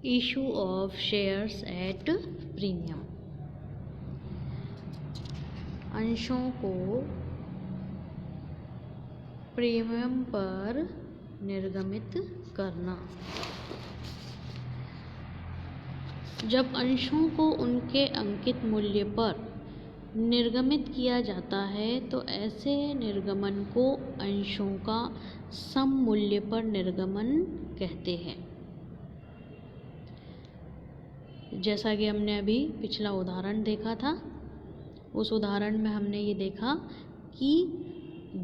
Issue of shares at premium, अंशों को premium पर निर्गमित करना। जब अंशों को उनके अंकित मूल्य पर निर्गमित किया जाता है तो ऐसे निर्गमन को अंशों का सम मूल्य पर निर्गमन कहते हैं। जैसा कि हमने अभी पिछला उदाहरण देखा था, उस उदाहरण में हमने ये देखा कि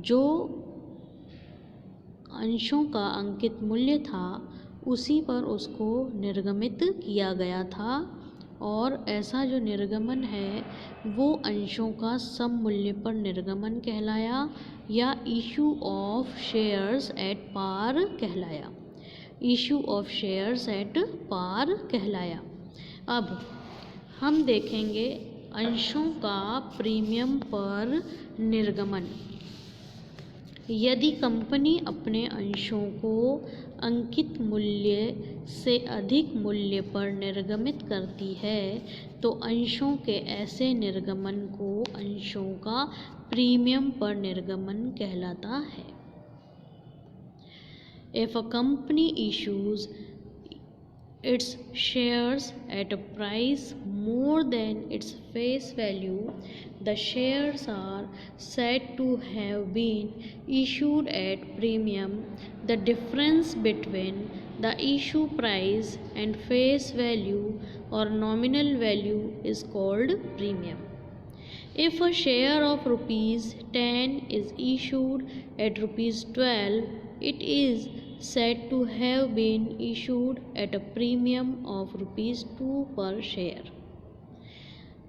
जो अंशों का अंकित मूल्य था उसी पर उसको निर्गमित किया गया था, और ऐसा जो निर्गमन है वो अंशों का सम मूल्य पर निर्गमन कहलाया या issue of shares at par कहलाया। Issue of shares at par कहलाया। अब हम देखेंगे अंशों का प्रीमियम पर निर्गमन। यदि कंपनी अपने अंशों को अंकित मूल्य से अधिक मूल्य पर निर्गमित करती है तो अंशों के ऐसे निर्गमन को अंशों का प्रीमियम पर निर्गमन कहलाता है। If a company issues its shares at a price more than its face value, the shares are said to have been issued at premium. The difference between the issue price and face value or nominal value is called premium. If a share of rupees 10 is issued at rupees 12, it is said to have been issued at a premium of rupees 2 per share.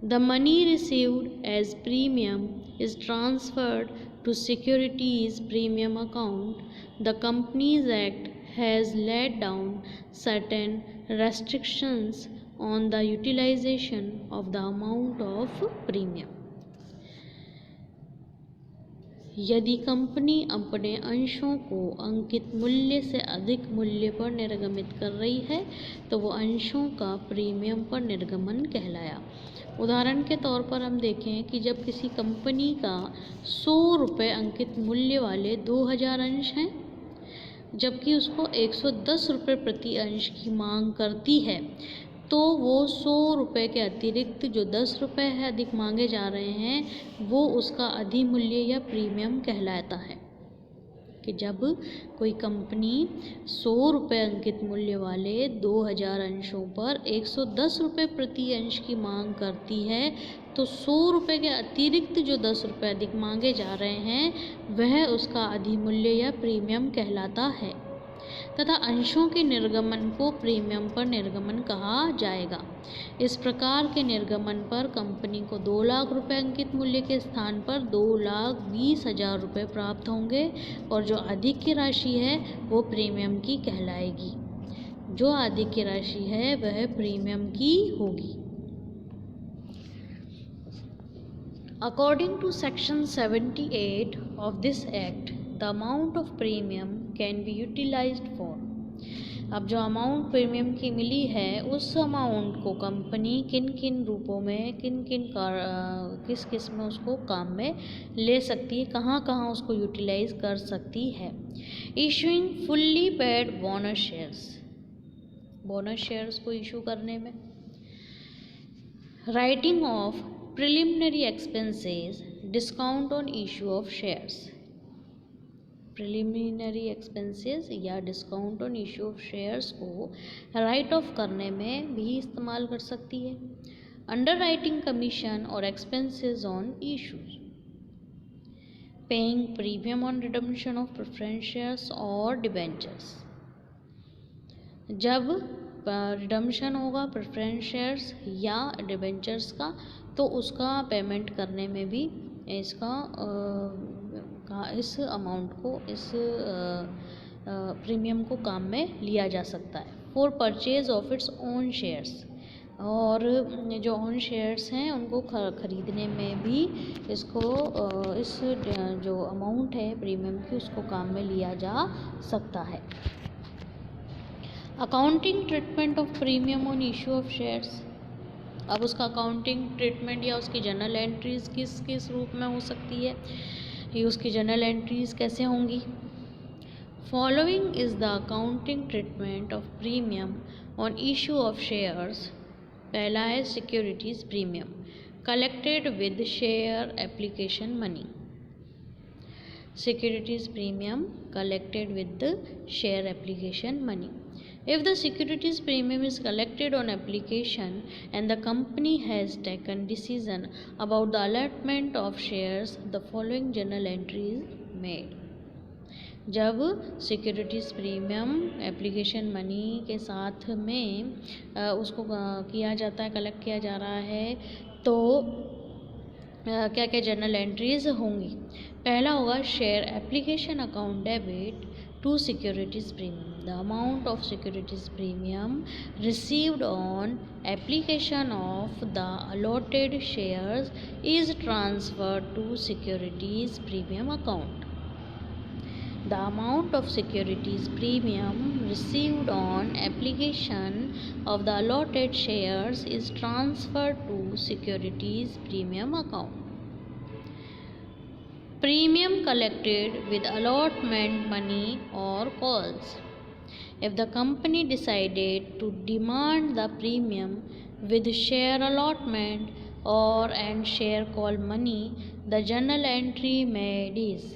The money received as premium is transferred to securities premium account. The Companies Act has laid down certain restrictions on the utilization of the amount of premium. यदि company अपने अंशों को अंकित मूल्य से अधिक मूल्य पर निर्गमित कर रही है तो वो अंशों का प्रीमियम पर निर्गमन कहलाया। उदाहरण के तौर पर हम देखें कि जब किसी कंपनी का 100 रुपये अंकित मूल्य वाले 2000 अंश हैं, जबकि उसको 110 रुपये प्रति अंश की मांग करती है, तो वो 100 रुपये के अतिरिक्त जो 10 रुपये है अधिक मांगे जा रहे हैं वो उसका अधिमूल्य या प्रीमियम कहलाता है। कि जब कोई कंपनी 100 रुपये अंकित मूल्य वाले 2000 अंशों पर 110 रुपये प्रति अंश की मांग करती है तो 100 रुपये के अतिरिक्त जो 10 रुपये अधिक मांगे जा रहे हैं वह उसका अधिमूल्य या प्रीमियम कहलाता है, तथा अंशों के निर्गमन को प्रीमियम पर निर्गमन कहा जाएगा। इस प्रकार के निर्गमन पर कंपनी को 2 लाख रुपये अंकित मूल्य के स्थान पर 2,20,000 रुपये प्राप्त होंगे और जो अधिक की राशि है वो प्रीमियम की कहलाएगी। जो अधिक की राशि है वह प्रीमियम की होगी। According to section 78 of this act, the amount of premium can be utilized for. अब जो अमाउंट प्रीमियम की मिली है उस अमाउंट को कंपनी किन किन रूपों में किस किस में उसको काम में ले सकती है, कहाँ कहाँ उसको यूटिलाइज कर सकती है। Issuing fully paid bonus shares, bonus shares को इशू करने में। Writing off preliminary expenses, discount on issue of shares. Preliminary expenses या discount on issue of shares को राइट ऑफ करने में भी इस्तेमाल कर सकती है। अंडर राइटिंग कमीशन और expenses on issues. Paying premium on redemption of preference shares और डिबेंचर्स। जब रिडम्पशन होगा प्रेफरेंस शेयर्स या डिबेंचर्स का तो उसका पेमेंट करने में भी इस अमाउंट को, इस प्रीमियम को काम में लिया जा सकता है। For purchase of its own shares, और जो ओन शेयर्स हैं उनको खरीदने में भी इसको इस जो अमाउंट है प्रीमियम की उसको काम में लिया जा सकता है। Accounting treatment of premium on issue of shares. अब उसका अकाउंटिंग ट्रीटमेंट या उसकी जर्नल एंट्रीज किस किस रूप में हो सकती है, ये उसकी जर्नल एंट्रीज कैसे होंगी। Following is the accounting treatment of premium on issue of shares. पहला है securities premium collected with share application money. Securities premium collected with the share application money. If the securities premium is collected on application and the company has taken decision about the allotment of shares, the following journal entry is made. जब securities premium application money के साथ में उसको किया जाता है, collect किया जा रहा है, तो क्या क्या जर्नल एंट्रीज होंगी। पहला होगा share application account debit to securities premium. The amount of securities premium received on application of the allotted shares is transferred to securities premium account. The amount of securities premium received on application of the allotted shares is transferred to securities premium account. Premium collected with allotment money or calls. If the company decided to demand the premium with share allotment or and share call money, the journal entry made is।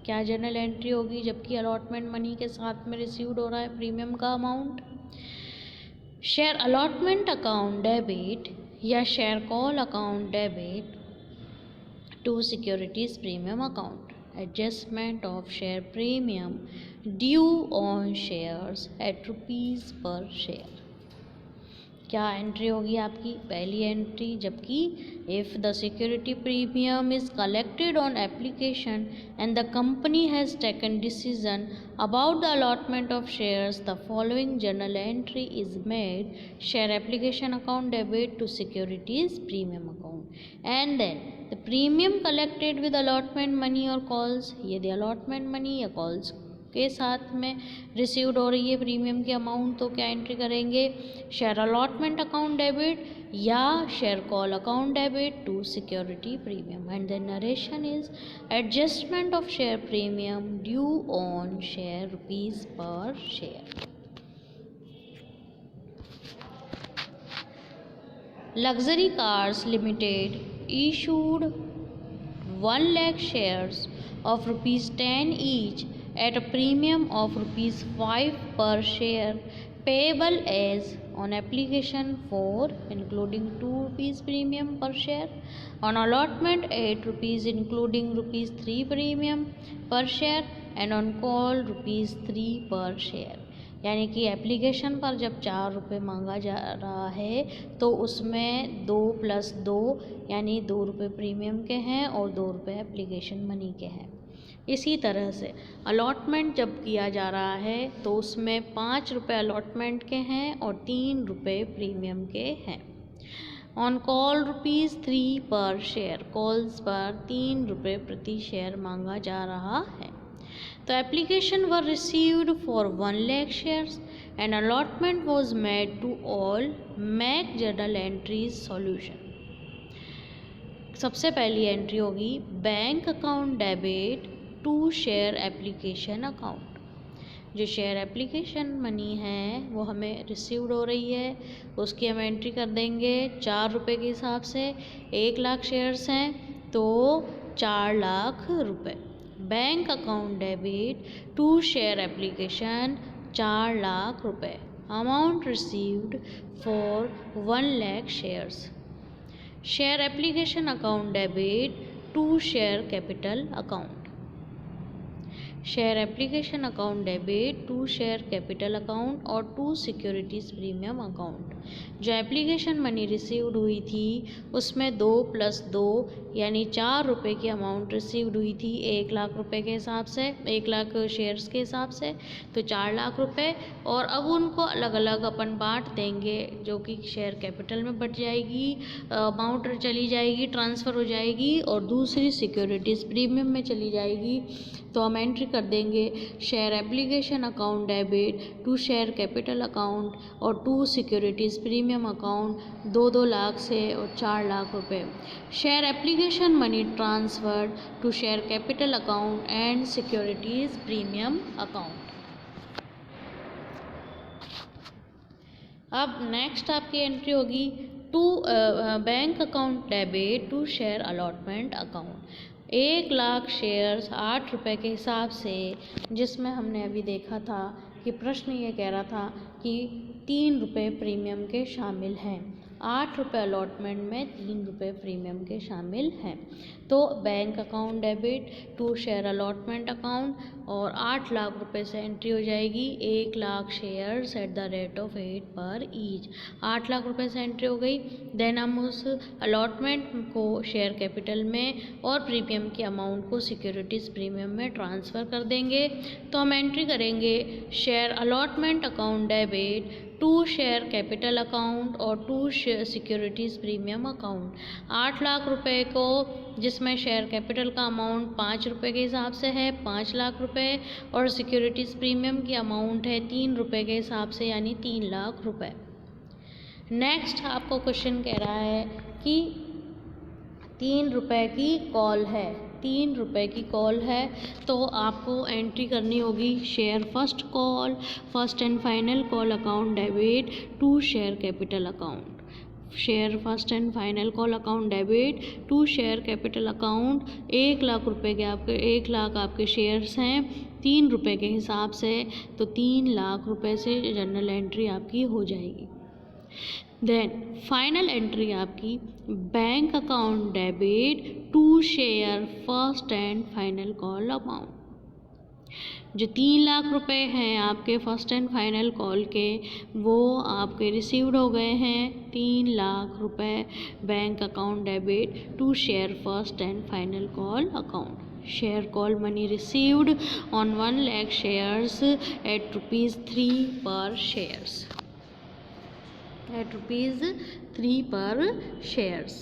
क्या journal entry होगी जबकि allotment money के साथ में received हो रहा है premium का amount. Share allotment account debit या share call account debit to securities premium account. Adjustment of share premium due on shares at rupees per share. क्या एंट्री होगी आपकी, पहली एंट्री, जबकि if the security premium is collected on application and the company has taken decision about the allotment of shares, the following journal entry is made. Share application account debit to securities premium account and then the premium collected with allotment money और calls. यदि allotment money या calls के साथ में received हो रही है premium की अमाउंट, तो क्या एंट्री करेंगे, शेयर अलॉटमेंट अकाउंट डेबिट या share call account debit to security premium. And the narration is adjustment of share premium due on share rupees per share. Luxury Cars Limited issued 1 lakh shares of ₹10 each at a premium of ₹5 per share payable as on application for including ₹2 premium per share, on allotment ₹8 including ₹3 premium per share and on call ₹3 per share। यानी कि application पर जब ₹4 मांगा जा रहा है तो उसमें 2 + 2 यानी ₹2 प्रीमियम के हैं और ₹2 एप्लीकेशन मनी के हैं। इसी तरह से अलॉटमेंट जब किया जा रहा है तो उसमें ₹5 अलॉटमेंट के हैं और ₹3 प्रीमियम के हैं। ऑन कॉल ₹3 पर शेयर, कॉल्स पर ₹3 प्रति शेयर मांगा जा रहा है। तो application were received for 1 lakh shares and allotment was made to all. Make journal entries solution. सबसे पहली एंट्री होगी bank account debit to share application account. जो शेयर एप्लीकेशन मनी है वो हमें रिसीव्ड हो रही है, उसकी हम एंट्री कर देंगे ₹4 के हिसाब से। 1 लाख शेयर्स हैं तो ₹4 lakh. Bank account debit to share application ₹4 lakh. Amount received for 1 lakh shares. Share application account debit to share capital account. Share application account debit to share capital account और टू सिक्योरिटीज़ प्रीमियम अकाउंट। जो application money received हुई थी उसमें 2 + 2 यानी ₹4 की amount received हुई थी 1 लाख रुपए के हिसाब से, 1 लाख शेयर्स के हिसाब से, तो ₹4 लाख। और अब उनको अलग अलग अपन बांट देंगे जो कि शेयर कैपिटल में बट जाएगी, अमाउंट चली जाएगी, ट्रांसफ़र हो जाएगी और दूसरी सिक्योरिटीज़ प्रीमियम में चली जाएगी। तो हम एंट्री कर देंगे share application account debit to share capital account और to securities premium account 2-2 lakh से और 4 लाख रुपए। Share application money transfer to share capital account and securities premium account. अब नेक्स्ट आपकी एंट्री होगी to bank account debit to share allotment account. 1 lakh shares 8 रुपये के हिसाब से, जिसमें हमने अभी देखा था कि प्रश्न ये कह रहा था कि 3 रुपये प्रीमियम के शामिल हैं, 8 रुपये अलॉटमेंट में 3 रुपये प्रीमियम के शामिल हैं। तो bank account debit to share allotment account और 8 लाख रुपए से एंट्री हो जाएगी 1 lakh shares at the rate of 8 per each. 8 lakh रुपए से एंट्री हो गई। देन हम उस अलॉटमेंट को शेयर कैपिटल में और प्रीमियम की अमाउंट को सिक्योरिटीज़ प्रीमियम में ट्रांसफ़र कर देंगे। तो हम एंट्री करेंगे share allotment account debit to share capital account और to share securities premium account. 8 lakh रुपए को, जिसमें शेयर कैपिटल का अमाउंट 5 रुपये के हिसाब से है 5 लाख रुपए, और सिक्योरिटीज़ प्रीमियम की अमाउंट है 3 रुपये के हिसाब से, यानी 3 लाख रुपए। नेक्स्ट आपको क्वेश्चन कह रहा है कि 3 रुपये की कॉल है, 3 रुपये की कॉल है, तो आपको एंट्री करनी होगी share first call first and final call account debit to share capital account. Share first and final call account debit to share capital account. 1 lakh रुपए के आपके 1 लाख आपके शेयर्स हैं 3 रुपये के हिसाब से, तो 3 लाख रुपए से जनरल एंट्री आपकी हो जाएगी। देन फाइनल एंट्री आपकी bank account debit to share first and final call amount. जो 3 लाख रुपए हैं आपके फर्स्ट एंड फाइनल कॉल के, वो आपके रिसीव्ड हो गए हैं 3 लाख रुपए bank account debit to share first and final call account. Share call money received on 1 lakh shares at ₹3 per shares, at ₹3 per shares.